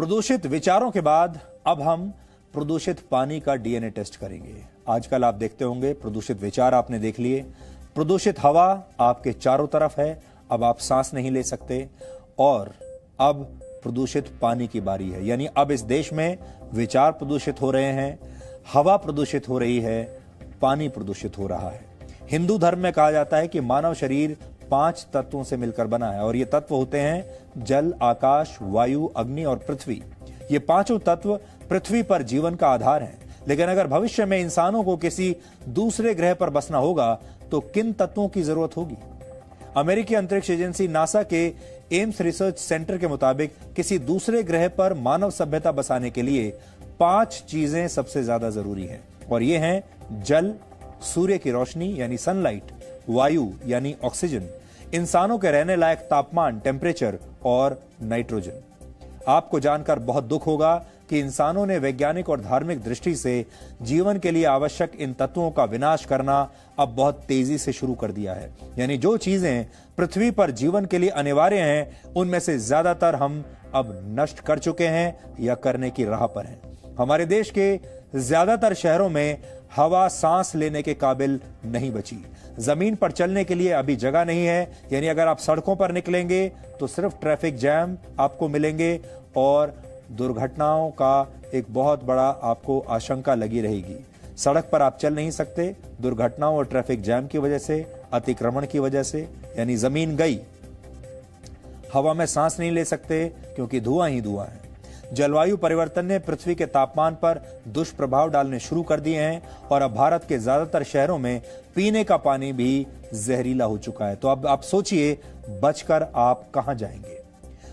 प्रदूषित विचारों के बाद अब हम प्रदूषित पानी का डीएनए टेस्ट करेंगे। आजकल आप देखते होंगे प्रदूषित विचार आपने देख लिए, प्रदूषित हवा आपके चारों तरफ है, अब आप सांस नहीं ले सकते, और अब प्रदूषित पानी की बारी है। यानी अब इस देश में विचार प्रदूषित हो रहे हैं, हवा प्रदूषित हो रही है, पानी प्रदूषित हो रहा है। हिंदू धर्म में कहा जाता है कि मानव शरीर 5 तत्वों से मिलकर बना है और ये तत्व होते हैं जल, आकाश, वायु, अग्नि और पृथ्वी। ये पांचों तत्व पृथ्वी पर जीवन का आधार हैं। लेकिन अगर भविष्य में इंसानों को किसी दूसरे ग्रह पर बसना होगा तो किन तत्वों की जरूरत होगी? अमेरिकी अंतरिक्ष एजेंसी नासा के एम्स रिसर्च सेंटर के मुताबिक किसी दूसरे ग्रह पर मानव सभ्यता बसाने के लिए 5 चीजें सबसे ज्यादा जरूरी हैं, और ये हैं जल, सूर्य की रोशनी यानी सनलाइट, वायु यानी ऑक्सीजन, इंसानों के रहने लायक तापमान टेम्परेचर और नाइट्रोजन। आपको जानकर बहुत दुख होगा कि इंसानों ने वैज्ञानिक और धार्मिक दृष्टि से जीवन के लिए आवश्यक इन तत्वों का विनाश करना अब बहुत तेजी से शुरू कर दिया है। यानी जो चीजें पृथ्वी पर जीवन के लिए अनिवार्य हैं, उनमें से ज्यादातर हम अब नष्ट कर चुके हैं या करने की राह पर हैं। हमारे देश के ज्यादातर शहरों में हवा सांस लेने के काबिल नहीं बची। जमीन पर चलने के लिए अभी जगह नहीं है। यानी अगर आप सड़कों पर निकलेंगे तो सिर्फ ट्रैफिक जैम आपको मिलेंगे और दुर्घटनाओं का एक बहुत बड़ा आपको आशंका लगी रहेगी। सड़क पर आप चल नहीं सकते दुर्घटनाओं और ट्रैफिक जैम की वजह से, अतिक्रमण की वजह से। यानी जमीन गई। हवा में सांस नहीं ले सकते क्योंकि धुआं ही धुआं है। जलवायु परिवर्तन ने पृथ्वी के तापमान पर दुष्प्रभाव डालने शुरू कर दिए हैं और अब भारत के ज्यादातर शहरों में पीने का पानी भी जहरीला हो चुका है। तो अब आप सोचिए बचकर आप कहां जाएंगे?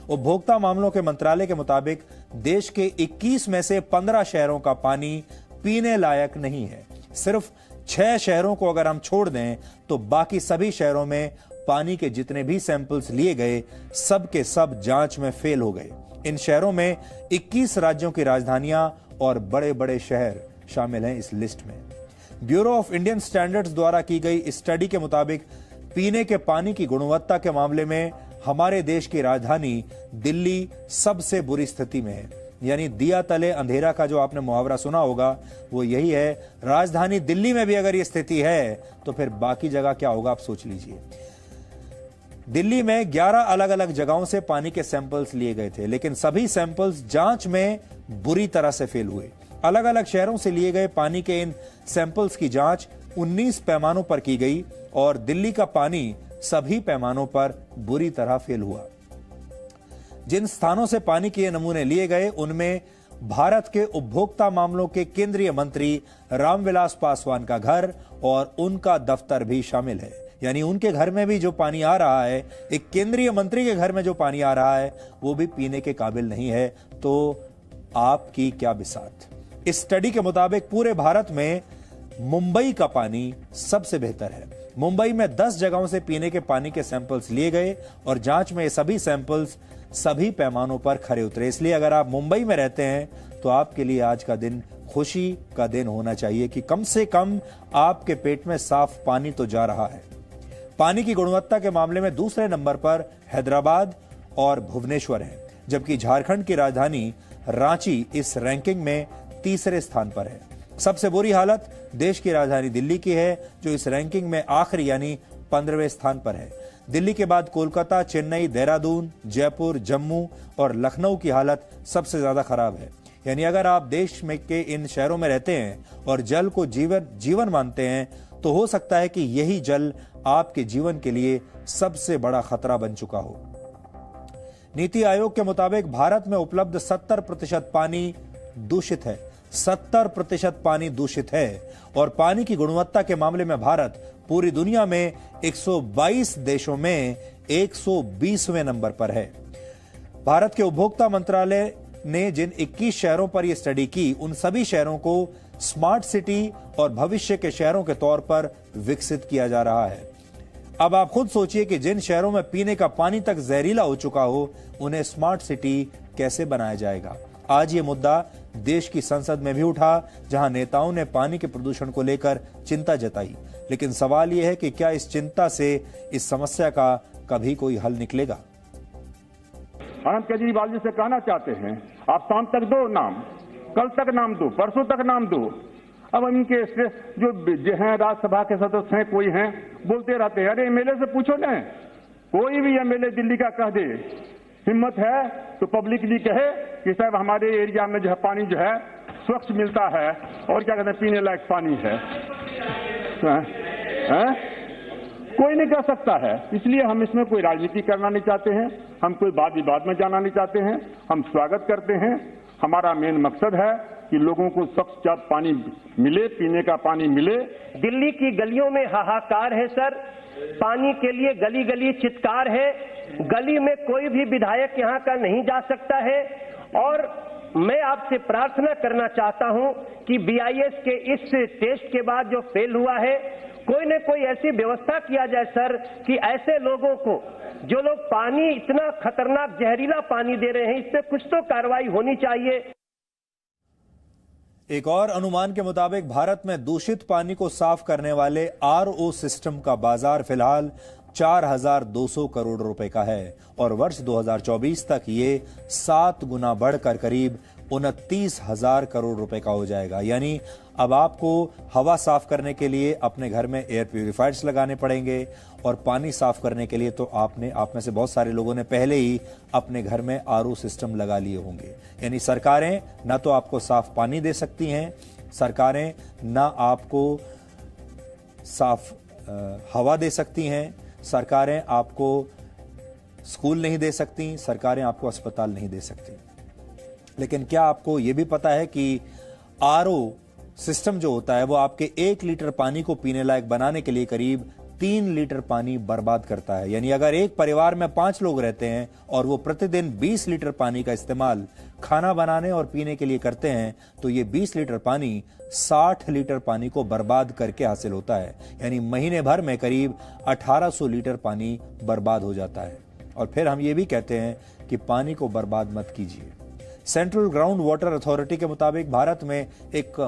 उपभोक्ता मामलों के मंत्रालय के मुताबिक देश के 21 में से 15 शहरों का पानी पीने लायक नहीं है। सिर्फ 6 शहरों को अगर हम छोड़ दें तो बाकी सभी शहरों में पानी के जितने भी सैंपल्स लिए गए सब के सब जांच में फेल हो गए। इन शहरों में 21 राज्यों की राजधानियां और बड़े बड़े शहर शामिल हैं इस लिस्ट में। ब्यूरो ऑफ इंडियन स्टैंडर्ड्स द्वारा की गई इस स्टडी के मुताबिक पीने के पानी की गुणवत्ता के मामले में हमारे देश की राजधानी दिल्ली सबसे बुरी स्थिति में है। यानी दिया तले अंधेरा का जो आपने मुहावरा सुना होगा वो यही है। राजधानी दिल्ली में भी अगर ये स्थिति है तो फिर बाकी जगह क्या होगा आप सोच लीजिए। दिल्ली में 11 अलग अलग जगहों से पानी के सैंपल्स लिए गए थे, लेकिन सभी सैंपल्स जांच में बुरी तरह से फेल हुए। अलग अलग शहरों से लिए गए पानी के इन सैंपल्स की जांच 19 पैमानों पर की गई और दिल्ली का पानी सभी पैमानों पर बुरी तरह फेल हुआ। जिन स्थानों से पानी के नमूने लिए गए उनमें भारत के उपभोक्ता मामलों के केंद्रीय मंत्री रामविलास पासवान का घर और उनका दफ्तर भी शामिल है। यानी उनके घर में भी जो पानी आ रहा है, एक केंद्रीय मंत्री के घर में जो पानी आ रहा है वो भी पीने के काबिल नहीं है। तो आपकी क्या बिसात? इस स्टडी के मुताबिक पूरे भारत में मुंबई का पानी सबसे बेहतर है। मुंबई में 10 जगहों से पीने के पानी के सैंपल्स लिए गए और जांच में ये सभी सैंपल्स सभी पैमानों पर खरे उतरे। इसलिए अगर आप मुंबई में रहते हैं तो आपके लिए आज का दिन खुशी का दिन होना चाहिए कि कम से कम आपके पेट में साफ पानी तो जा रहा है। पानी की गुणवत्ता के मामले में दूसरे नंबर पर हैदराबाद और भुवनेश्वर है, जबकि झारखंड की राजधानी रांची इस रैंकिंग में तीसरे स्थान पर है। सबसे बुरी हालत देश की राजधानी दिल्ली की है, जो इस रैंकिंग में आखिरी यानी 15वें स्थान पर है। दिल्ली के बाद कोलकाता, चेन्नई, देहरादून, जयपुर, जम्मू और लखनऊ की हालत सबसे ज्यादा खराब है। यानी अगर आप देश में के इन शहरों में रहते हैं और जल को जीवन मानते हैं तो हो सकता है कि यही जल आपके जीवन के लिए सबसे बड़ा खतरा बन चुका हो। नीति आयोग के मुताबिक भारत में उपलब्ध 70% पानी दूषित है। 70% पानी दूषित है और पानी की गुणवत्ता के मामले में भारत पूरी दुनिया में 122 देशों में 120वें नंबर पर है। भारत के उपभोक्ता मंत्रालय ने जिन 21 शहरों पर यह स्टडी की, उन सभी शहरों को स्मार्ट सिटी और भविष्य के शहरों के तौर पर विकसित किया जा रहा है। अब आप खुद सोचिए कि जिन शहरों में पीने का पानी तक जहरीला हो चुका हो, उन्हें स्मार्ट सिटी कैसे बनाया जाएगा। आज ये मुद्दा देश की संसद में भी उठा, जहां नेताओं ने पानी के प्रदूषण को लेकर चिंता जताई। लेकिन सवाल यह है कि क्या इस चिंता से इस समस्या का कभी कोई हल निकलेगा? और हम केजरीवाल जी से कहना चाहते हैं, आप शाम तक दो नाम, कल तक नाम दो, परसों तक नाम दो। अब इनके जो हैं राज्यसभा के सदस्य हैं, कोई हैं, बोलते रहते हैं, अरे एमएलए से पूछो ना, कोई भी एमएलए दिल्ली का कह दे, हिम्मत है तो पब्लिकली कहे कि साहब हमारे एरिया में जो है पानी जो है स्वच्छ मिलता है और क्या कहते हैं पीने लायक पानी है। कोई नहीं कह सकता है। इसलिए हम इसमें कोई राजनीति करना नहीं चाहते हैं, हम कोई वाद विवाद में जाना नहीं चाहते हैं। हम स्वागत करते हैं, हमारा मेन मकसद है कि लोगों को स्वच्छ पानी मिले, पीने का पानी मिले। दिल्ली की गलियों में हाहाकार है सर, पानी के लिए गली गली चित्कार है, गली में कोई भी विधायक यहाँ का नहीं जा सकता है। और मैं आपसे प्रार्थना करना चाहता हूं कि बीआईएस के इस टेस्ट के बाद जो फेल हुआ है, कोई न कोई ऐसी व्यवस्था किया जाए सर कि ऐसे लोगों को, जो लोग पानी इतना खतरनाक जहरीला पानी दे रहे हैं, इस पे कुछ तो कार्रवाई होनी चाहिए। एक और अनुमान के मुताबिक भारत में दूषित पानी को साफ करने वाले आरओ सिस्टम का बाजार फिलहाल 4,200 करोड़ रुपए का है और वर्ष 2024 तक ये 7 गुना बढ़कर करीब 29,000 करोड़ रुपए का हो जाएगा। यानी अब आपको हवा साफ करने के लिए अपने घर में एयर प्यूरिफायर्स लगाने पड़ेंगे और पानी साफ करने के लिए तो आप में से बहुत सारे लोगों ने पहले ही अपने घर में आरओ सिस्टम लगा लिए होंगे। यानी सरकारें ना तो आपको साफ पानी दे सकती हैं, सरकारें ना आपको साफ हवा दे सकती हैं, सरकारें आपको स्कूल नहीं दे सकती, सरकारें आपको अस्पताल नहीं दे सकती। लेकिन क्या आपको यह भी पता है कि आरओ सिस्टम जो होता है वो आपके 1 लीटर पानी को पीने लायक बनाने के लिए करीब 3 लीटर पानी बर्बाद करता है। यानी अगर एक परिवार में 5 लोग रहते हैं और वो प्रतिदिन 20 लीटर पानी का इस्तेमाल खाना बनाने और पीने के लिए करते हैं, तो ये 20 लीटर पानी 60 लीटर पानी को बर्बाद करके हासिल होता है। यानी महीने भर में करीब 1800 लीटर पानी बर्बाद हो जाता है। और फिर हम ये भी कहते हैं कि पानी को बर्बाद मत कीजिए। सेंट्रल ग्राउंड वाटर अथॉरिटी के मुताबिक भारत में एक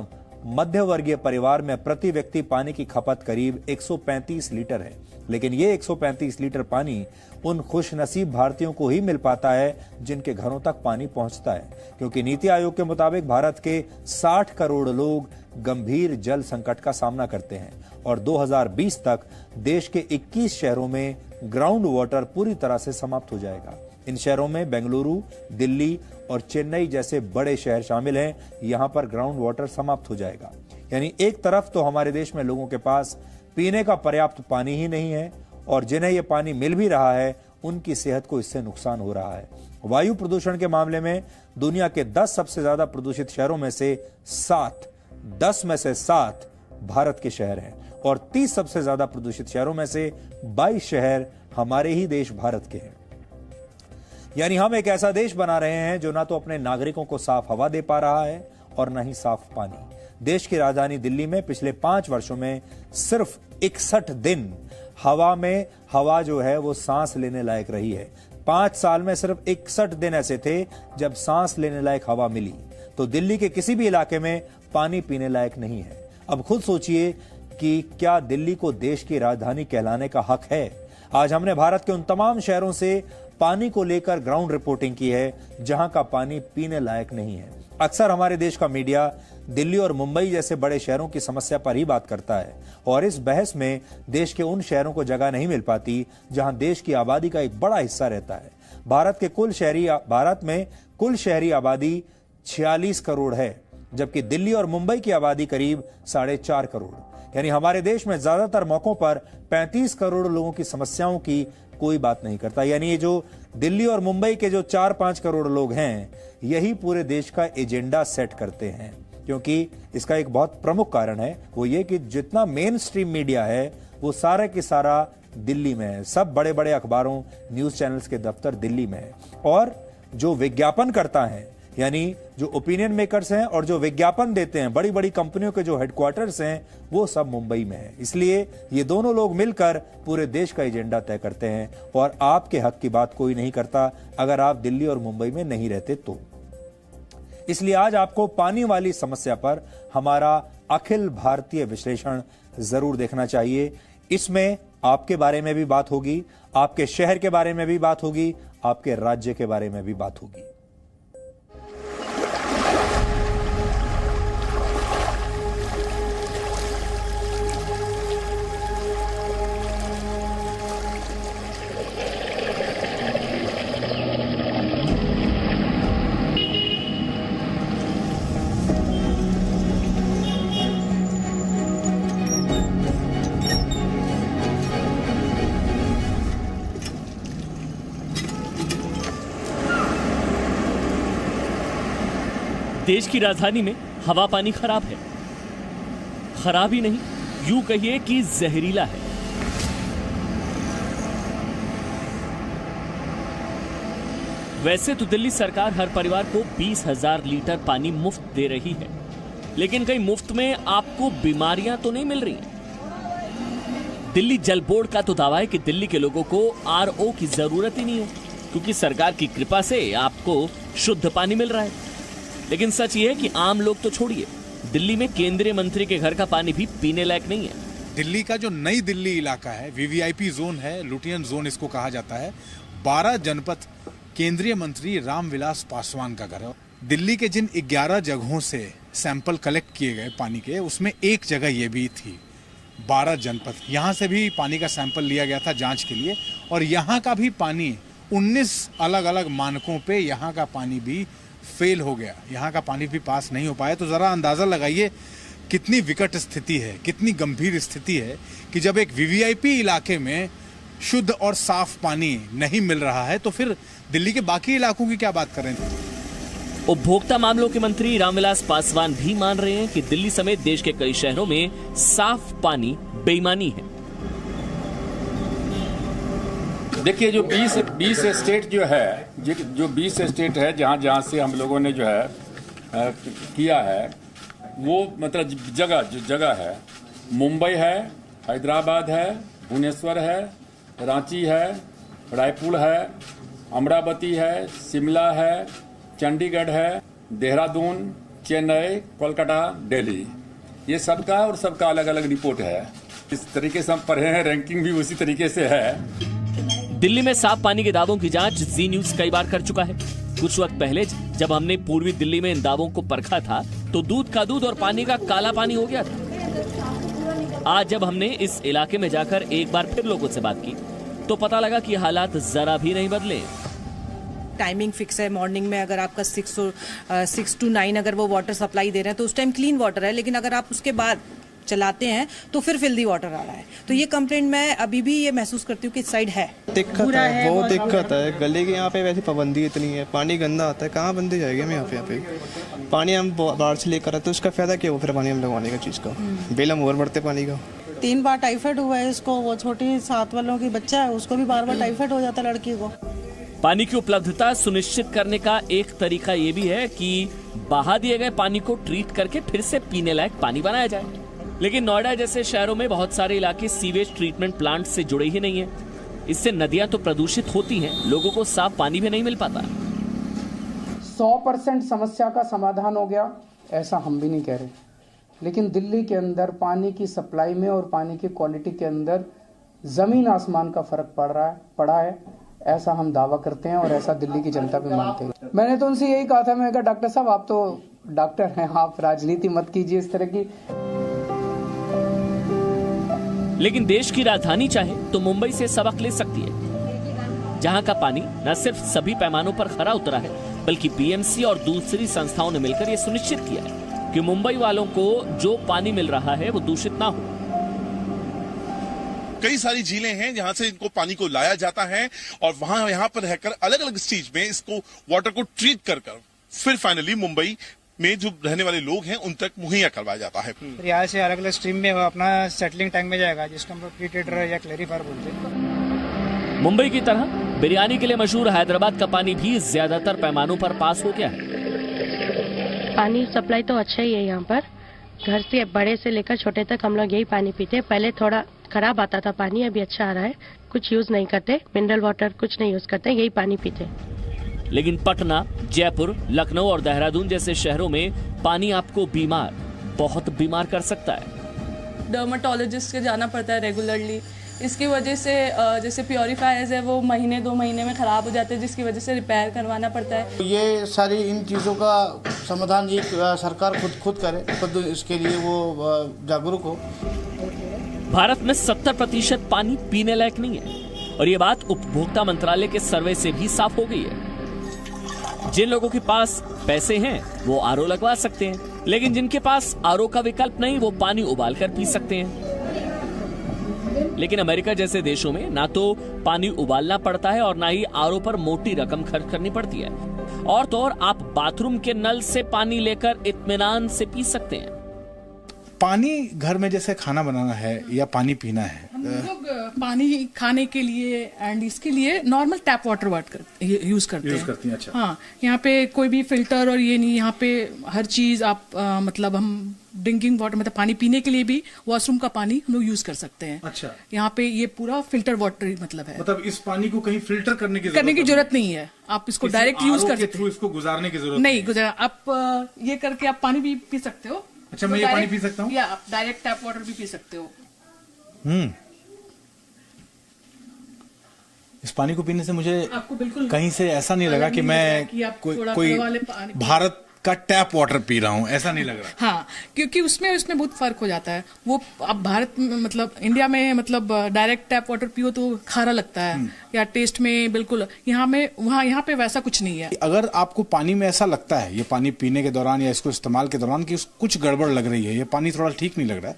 मध्य वर्गीय परिवार में प्रति व्यक्ति पानी की खपत करीब 135 लीटर है। लेकिन ये 135 लीटर पानी उन खुशनसीब भारतीयों को ही मिल पाता है जिनके घरों तक पानी पहुंचता है, क्योंकि नीति आयोग के मुताबिक भारत के 60 करोड़ लोग गंभीर जल संकट का सामना करते हैं और 2020 तक देश के 21 शहरों में ग्राउंड वाटर पूरी तरह से समाप्त हो जाएगा। इन शहरों में बेंगलुरु, दिल्ली और चेन्नई जैसे बड़े शहर शामिल हैं। यहां पर ग्राउंड वाटर समाप्त हो जाएगा। यानी एक तरफ तो हमारे देश में लोगों के पास पीने का पर्याप्त पानी ही नहीं है और जिन्हें यह पानी मिल भी रहा है उनकी सेहत को इससे नुकसान हो रहा है। वायु प्रदूषण के मामले में दुनिया के 10 सबसे ज्यादा प्रदूषित शहरों में से 10 में से 7 भारत के शहर हैं और 30 सबसे ज्यादा प्रदूषित शहरों में से 22 शहर हमारे ही देश भारत के हैं। यानी हम एक ऐसा देश बना रहे हैं जो ना तो अपने नागरिकों को साफ हवा दे पा रहा है और ना ही साफ पानी। देश की राजधानी दिल्ली में पिछले 5 वर्षों में सिर्फ 61 दिन हवा जो है वो सांस लेने लायक रही है। 5 साल में सिर्फ 61 दिन ऐसे थे जब सांस लेने लायक हवा मिली। तो दिल्ली के किसी भी इलाके में पानी पीने लायक नहीं है। अब खुद सोचिए कि क्या दिल्ली को देश की राजधानी कहलाने का हक है? आज हमने भारत के उन तमाम शहरों से पानी को लेकर ग्राउंड रिपोर्टिंग की है जहां का पानी पीने लायक नहीं है। अक्सर हमारे देश का मीडिया दिल्ली और मुंबई जैसे बड़े शहरों की समस्या पर ही बात करता है और इस बहस में देश के उन शहरों को जगह नहीं मिल पाती जहां देश की आबादी का एक बड़ा हिस्सा रहता है। भारत में कुल शहरी आबादी 46 करोड़ है, जबकि दिल्ली और मुंबई की आबादी करीब 4.5 करोड़। यानी हमारे देश में ज्यादातर मौकों पर 35 करोड़ लोगों की समस्याओं की कोई बात नहीं करता। यानी ये जो दिल्ली और मुंबई के जो 4-5 करोड़ लोग हैं, यही पूरे देश का एजेंडा सेट करते हैं। क्योंकि इसका एक बहुत प्रमुख कारण है, वो ये कि जितना मेन स्ट्रीम मीडिया है वो सारा के सारा दिल्ली में है। सब बड़े बड़े अखबारों, न्यूज चैनल्स के दफ्तर दिल्ली में है और जो विज्ञापन करता है, यानी जो ओपिनियन मेकर्स हैं और जो विज्ञापन देते हैं, बड़ी बड़ी कंपनियों के जो हेडक्वार्टर्स हैं, वो सब मुंबई में है। इसलिए ये दोनों लोग मिलकर पूरे देश का एजेंडा तय करते हैं और आपके हक की बात कोई नहीं करता अगर आप दिल्ली और मुंबई में नहीं रहते तो। इसलिए आज आपको पानी वाली समस्या पर हमारा अखिल भारतीय विश्लेषण जरूर देखना चाहिए। इसमें आपके बारे में भी बात होगी, आपके शहर के बारे में भी बात होगी, आपके राज्य के बारे में भी बात होगी। देश की राजधानी में हवा पानी खराब है। खराब ही नहीं, यूं कहिए कि जहरीला है। वैसे तो दिल्ली सरकार हर परिवार को 20,000 लीटर पानी मुफ्त दे रही है, लेकिन कहीं मुफ्त में आपको बीमारियां तो नहीं मिल रही। दिल्ली जल बोर्ड का तो दावा है कि दिल्ली के लोगों को आरओ की जरूरत ही नहीं हो, क्योंकि सरकार की कृपा से आपको शुद्ध पानी मिल रहा है। लेकिन सच ये है कि आम लोग तो छोड़िए, दिल्ली में केंद्रीय मंत्री के घर का पानी भी पीने लायक नहीं है। दिल्ली का जो नई दिल्ली इलाका है, वीवीआईपी जोन है, लुटियन जोन इसको कहा जाता है। 12 जनपद केंद्रीय मंत्री रामविलास पासवान का घर है। दिल्ली के जिन 11 जगहों से सैंपल कलेक्ट किए गए पानी के, उसमें एक जगह ये भी थी। 12 जनपद, यहाँ से भी पानी का सैंपल लिया गया था जांच के लिए, और यहाँ का भी पानी 19 अलग अलग मानकों पे यहाँ का पानी भी फेल हो गया। यहाँ का पानी भी पास नहीं हो पाया। तो जरा अंदाजा लगाइए कितनी विकट स्थिति है, कितनी गंभीर स्थिति है कि जब एक वीवीआईपी इलाके में शुद्ध और साफ पानी नहीं मिल रहा है, तो फिर दिल्ली के बाकी इलाकों की क्या बात करें। उपभोक्ता मामलों के मंत्री रामविलास पासवान भी मान रहे हैं कि दिल्ली समेत देश के कई शहरों में साफ पानी बेईमानी है। देखिए, जो 20 स्टेट जो है, जो 20 स्टेट है जहाँ से हम लोगों ने जो है किया है, वो मतलब जगह है, मुंबई है, हैदराबाद है, भुवनेश्वर है, रांची है, रायपुर है, अमरावती है, शिमला है, चंडीगढ़ है, देहरादून, चेन्नई, कोलकाता, दिल्ली। ये सबका और सबका अलग अलग रिपोर्ट है। इस तरीके से हम पढ़े हैं, रैंकिंग भी उसी तरीके से है। दिल्ली में साफ पानी के दावों की जांच जी न्यूज कई बार कर चुका है। कुछ वक्त पहले जब हमने पूर्वी दिल्ली में इन दावों को परखा था, तो दूध का दूध और पानी का काला पानी हो गया था। आज जब हमने इस इलाके में जाकर एक बार फिर लोगों से बात की, तो पता लगा कि हालात जरा भी नहीं बदले। टाइमिंग फिक्स है। मॉर्निंग में अगर आपका 6 to 9 अगर वो वाटर सप्लाई दे रहे हैं तो उस टाइम क्लीन वाटर है, लेकिन अगर आप उसके बाद चलाते हैं तो फिर फिल्दी वाटर आ रहा है। तो ये कंप्लेंट मैं अभी भी ये महसूस करती हूँ कि इस साइड है दिक्कत है, बहुत दिक्कत है। गली के यहाँ पे वैसे पाबंदी इतनी है, पानी गंदा आता है, कहाँ बंदी जाएगी। हम यहाँ पे पानी हम बाहर से लेकर आते, तो उसका फायदा क्या हो फिर पानी हम लगवाने का चीज़ का, बिल हम और बढ़ते पानी का। 3 बार टाइफाइड हुआ है इसको। वो छोटी 7 वालों की बच्चा है, उसको भी बार टाइफाइड हो जाता है लड़की को। पानी की उपलब्धता सुनिश्चित करने का एक तरीका ये भी है कि बहा दिए गए पानी को ट्रीट करके फिर से पीने लायक पानी बनाया जाए। लेकिन नोएडा जैसे शहरों में बहुत सारे इलाके सीवेज ट्रीटमेंट प्लांट से जुड़े ही नहीं है। इससे नदियां तो प्रदूषित होती हैं, लोगों को साफ पानी भी नहीं मिल पाता। 100% समस्या का समाधान हो गया ऐसा हम भी नहीं कह रहे, लेकिन दिल्ली के अंदर पानी की सप्लाई में और पानी की क्वालिटी के अंदर जमीन आसमान का फर्क पड़ा है ऐसा हम दावा करते हैं और ऐसा दिल्ली की जनता भी मानते हैं। मैंने तो उनसे यही कहा था, मैंने कहा डॉक्टर साहब आप तो डॉक्टर हैं, आप राजनीति मत कीजिए इस तरह की। लेकिन देश की राजधानी चाहे तो मुंबई से सबक ले सकती है, जहां का पानी न सिर्फ सभी पैमानों पर खरा उतरा है, बल्कि बीएमसी और दूसरी संस्थाओं ने मिलकर यह सुनिश्चित किया है कि मुंबई वालों को जो पानी मिल रहा है वो दूषित ना हो। कई सारी झीलें हैं जहां से इनको पानी को लाया जाता है और वहां यहाँ पर रहकर अलग अलग स्टेज में इसको वाटर को ट्रीट कर फिर फाइनली मुंबई में जो रहने वाले लोग हैं उन तक मुहैया करवाया जाता है। यहाँ से अलग अलग स्ट्रीम में अपना सेटलिंग टैंक में जाएगा, जिसको हम लोग प्रीटेटर या क्लैरिफायर बोलते हैं। मुंबई की तरह बिरयानी के लिए मशहूर हैदराबाद का पानी भी ज्यादातर पैमानों पर पास हो गया है। पानी सप्लाई तो अच्छा ही है यहाँ पर, घर से बड़े से लेकर छोटे तक हम लोग यही पानी पीते हैं। पहले थोड़ा खराब आता था पानी, अभी अच्छा आ रहा है। कुछ यूज नहीं करते, मिनरल वाटर कुछ नहीं यूज करते, यही पानी पीते। लेकिन पटना, जयपुर, लखनऊ और देहरादून जैसे शहरों में पानी आपको बहुत बीमार कर सकता है। डर्माटोलॉजिस्ट के जाना पड़ता है रेगुलरली, इसकी वजह से जैसे प्योरीफायर्स है वो महीने 2 महीने में ख़राब हो जाते हैं, जिसकी वजह से रिपेयर करवाना पड़ता है। ये सारी इन चीज़ों का समाधान ये सरकार खुद करे, खुद इसके लिए वो जागरूक हो। भारत में 70% पानी पीने लायक नहीं है और ये बात उपभोक्ता मंत्रालय के सर्वे से भी साफ हो गई है। जिन लोगों के पास पैसे हैं वो आरओ लगवा सकते हैं, लेकिन जिनके पास आरओ का विकल्प नहीं वो पानी उबालकर पी सकते हैं। लेकिन अमेरिका जैसे देशों में ना तो पानी उबालना पड़ता है और ना ही आरओ पर मोटी रकम खर्च करनी पड़ती है, और तो और आप बाथरूम के नल से पानी लेकर इत्मीनान से पी सकते हैं। पानी घर में जैसे खाना बनाना है या पानी पीना है, हम लोग पानी खाने के लिए एंड इसके लिए नॉर्मल टैप वाटर यूज करते हैं। अच्छा। हाँ, यहाँ पे कोई भी फिल्टर और ये नहीं, यहाँ पे हर चीज आप मतलब हम ड्रिंकिंग वाटर मतलब पानी पीने के लिए भी वॉशरूम का पानी हम लोग यूज कर सकते हैं। अच्छा। यहाँ पे ये पूरा फिल्टर वाटर मतलब है, मतलब इस पानी को कहीं फिल्टर करने की जरूरत नहीं है, आप इसको डायरेक्ट यूज कर सकते हैं। इसको गुजारने की जरूरत नहीं गुजारा, आप ये करके आप पानी भी पी सकते हो। अच्छा, मैं ये पानी पी सकता हूँ, या आप डायरेक्ट टैप वाटर भी पी सकते हो। इस पानी को पीने से मुझे आपको बिल्कुल कहीं से ऐसा नहीं लगा कि मैं कोई भारत का टैप वाटर पी रहा हूँ, ऐसा नहीं लग रहा। हाँ, क्योंकि उसमें बहुत फर्क हो जाता है। वो अब भारत में मतलब इंडिया में मतलब डायरेक्ट टैप वाटर पियो तो खारा लगता है या टेस्ट में बिल्कुल, यहाँ पे वैसा कुछ नहीं है। अगर आपको पानी में ऐसा लगता है ये पानी पीने के दौरान या इसको इस्तेमाल के दौरान कि कुछ गड़बड़ लग रही है, ये पानी थोड़ा ठीक नहीं लग रहा है,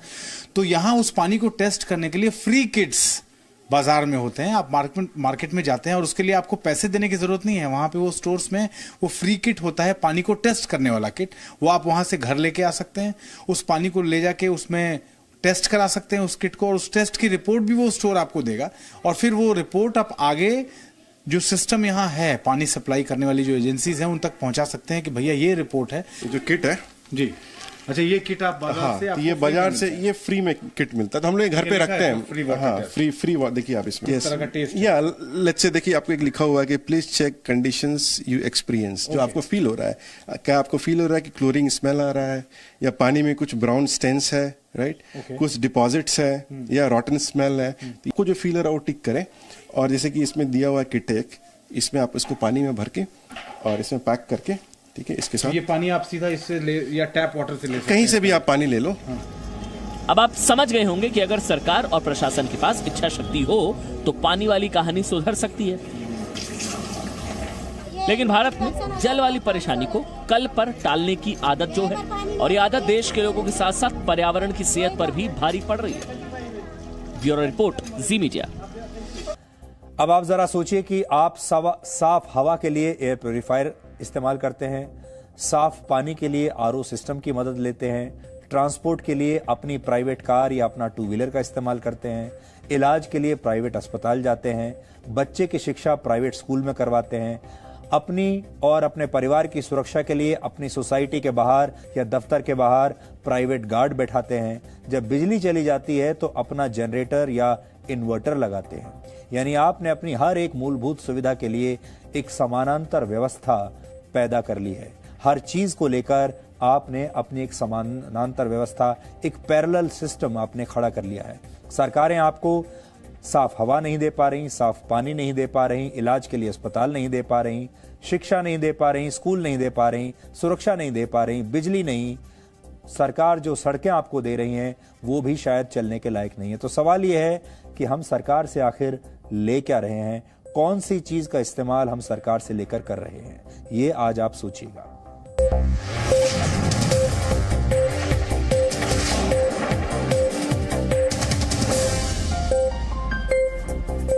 तो यहाँ उस पानी को टेस्ट करने के लिए फ्री किट्स बाजार में होते हैं। आप मार्केट में जाते हैं और उसके लिए आपको पैसे देने की जरूरत नहीं है। वहां पे वो स्टोर्स में वो फ्री किट होता है, पानी को टेस्ट करने वाला किट, वो आप वहां से घर लेके आ सकते हैं। उस पानी को ले जाके उसमें टेस्ट करा सकते हैं उस किट को, और उस टेस्ट की रिपोर्ट भी वो स्टोर आपको देगा, और फिर वो रिपोर्ट आप आगे जो सिस्टम यहाँ है पानी सप्लाई करने वाली जो एजेंसीज हैं उन तक पहुंचा सकते हैं कि भैया ये रिपोर्ट है, जो किट है जी। अच्छा, ये किट आप बाजार से, ये बाजार से ये फ्री में किट मिलता है, तो हम लोग घर पे रखते हैं। हाँ, फ्री देखिए आप इसमें इस तरह का टेस्ट या लेट्स से देखिए आपको एक लिखा हुआ है कि please check conditions you experience, जो आपको फील हो रहा है। क्या आपको फील हो रहा है कि क्लोरीन स्मेल आ रहा है, या पानी में कुछ ब्राउन स्टेन्स है, राइट, कुछ डिपॉजिट्स है, या रॉटन स्मेल है, तो जो फील हो रहा है वो टिक करें। और जैसे कि इसमें दिया हुआ किट एक, इसमें आप इसको पानी में भर के और इसमें पैक करके, ठीक है, इसके साथ ये पानी आप सीधा इससे ले या टैप वाटर से ले सकते हैं, कहीं से भी आप पानी ले लो। अब आप समझ गए होंगे कि अगर सरकार और प्रशासन के पास इच्छा शक्ति हो तो पानी वाली कहानी सुधर सकती है। लेकिन भारत में जल वाली परेशानी को कल पर टालने की आदत जो है, और ये आदत देश के लोगों के साथ साथ पर्यावरण की सेहत पर भी भारी पड़ रही है। ब्यूरो रिपोर्ट, जी मीडिया। अब आप जरा सोचिए कि आप साफ हवा के लिए एयर प्योरीफायर इस्तेमाल करते हैं, साफ पानी के लिए आरओ सिस्टम की मदद लेते हैं, ट्रांसपोर्ट के लिए अपनी प्राइवेट कार या अपना 2 व्हीलर का इस्तेमाल करते हैं, इलाज के लिए प्राइवेट अस्पताल जाते हैं, बच्चे की शिक्षा प्राइवेट स्कूल में करवाते हैं, अपनी और अपने परिवार की सुरक्षा के लिए अपनी सोसाइटी के बाहर या दफ्तर के बाहर प्राइवेट गार्ड बैठाते हैं, जब बिजली चली जाती है तो अपना जनरेटर या इन्वर्टर लगाते हैं। यानी आपने अपनी हर एक मूलभूत सुविधा के लिए एक समानांतर व्यवस्था पैदा कर ली है। हर चीज को लेकर आपने अपनी एक समानांतर व्यवस्था, एक पैरेलल सिस्टम आपने खड़ा कर लिया है। सरकारें आपको साफ हवा नहीं दे पा रही, साफ पानी नहीं दे पा रही, इलाज के लिए अस्पताल नहीं दे पा रही, शिक्षा नहीं दे पा रही, स्कूल नहीं दे पा रही, सुरक्षा नहीं दे पा रही, बिजली नहीं। सरकार जो सड़कें आपको दे रही हैं वो भी शायद चलने के लायक नहीं है। तो सवाल यह है कि हम सरकार से आखिर ले क्या रहे हैं, कौन सी चीज का इस्तेमाल हम सरकार से लेकर कर रहे हैं, ये आज आप सोचिएगा।